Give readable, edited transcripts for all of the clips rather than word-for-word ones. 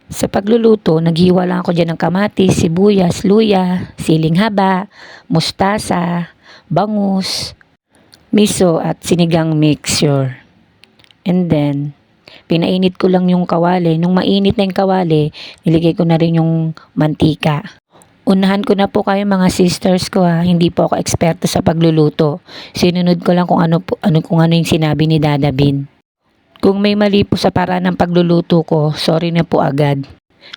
Sa pagluluto, naghiwa lang ako dyan ng kamatis, sibuyas, luya, siling haba, mustasa, bangus, miso at sinigang mixture. And then, pinainit ko lang yung kawali. Nung mainit na yung kawali, niligay ko na rin yung mantika. Unahan ko na po kayo mga sisters ko ha, hindi po ako eksperto sa pagluluto. Sinunod ko lang kung ano yung sinabi ni Dada Bin. Kung may mali po sa paraan ng pagluluto ko, sorry na po agad.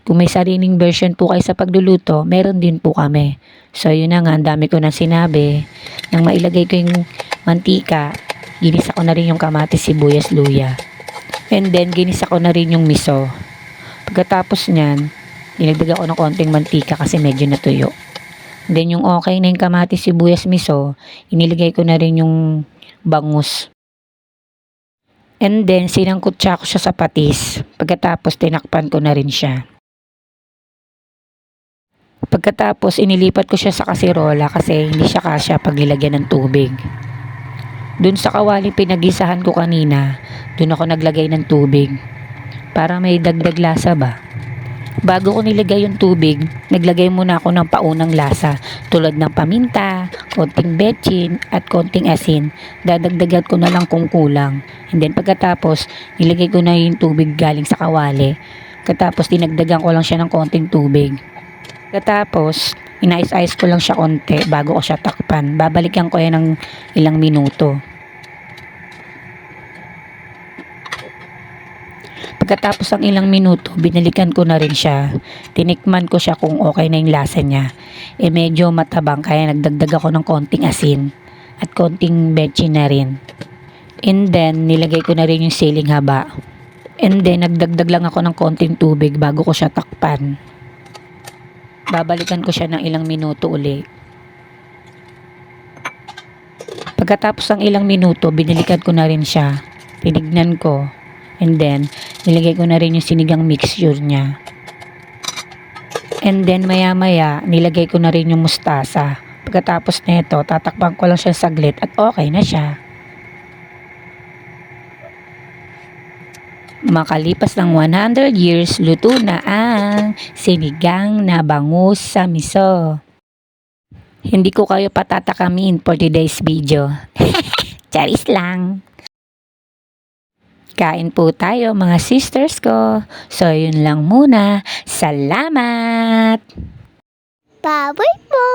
Kung may sariling version po kayo sa pagluluto, meron din po kami. So yun na nga, ang dami ko na sinabi. Nang mailagay ko yung mantika, ginisa ko na rin yung kamatis, sibuyas, luya. And then, ginisa ko na rin yung miso. Pagkatapos nyan, dinagdag ako ng konting mantika kasi medyo natuyo. And then, yung okay na yung kamatis, sibuyas, miso, iniligay ko na rin yung bangus. And then, sinangkutsa ko siya sa patis. Pagkatapos, tinakpan ko na rin siya. Pagkatapos, inilipat ko siya sa kasirola kasi hindi siya kasya pag nilagyan ng tubig. Dun sa kawaling pinagisahan ko kanina, dun ako naglagay ng tubig. Para may dagdag lasa ba? Bago ko nilagay yung tubig, naglagay muna ako ng paunang lasa tulad ng paminta, konting betchin at konting asin. Dadagdagan ko na lang kung kulang. And then pagkatapos, nilagay ko na yung tubig galing sa kawali. Pagkatapos, dinagdagan ko lang siya ng konting tubig. Pagkatapos, inais-ais ko lang siya konti bago ko siya takpan. Babalikan ko yan ng ilang minuto. Pagkatapos ang ilang minuto, binalikan ko na rin siya. Tinikman ko siya kung okay na yung lasa niya. Medyo matabang kaya nagdagdag ako ng konting asin at konting betchin na rin. And then, nilagay ko na rin yung siling haba. And then, nagdagdag lang ako ng konting tubig bago ko siya takpan. Babalikan ko siya ng ilang minuto uli. Pagkatapos ng ilang minuto, binalikan ko na rin siya. Tinignan ko. And then, nilagay ko na rin yung sinigang mixture niya. And then, maya-maya, nilagay ko na rin yung mustasa. Pagkatapos nito, tatakpan ko lang siya saglit at okay na siya. Makalipas ng 100 years, luto na ang sinigang na bangus sa miso. Hindi ko kayo patatakamin for today's video. Charis lang. Kain po tayo mga sisters ko. So yun lang muna. Salamat! Baboy po!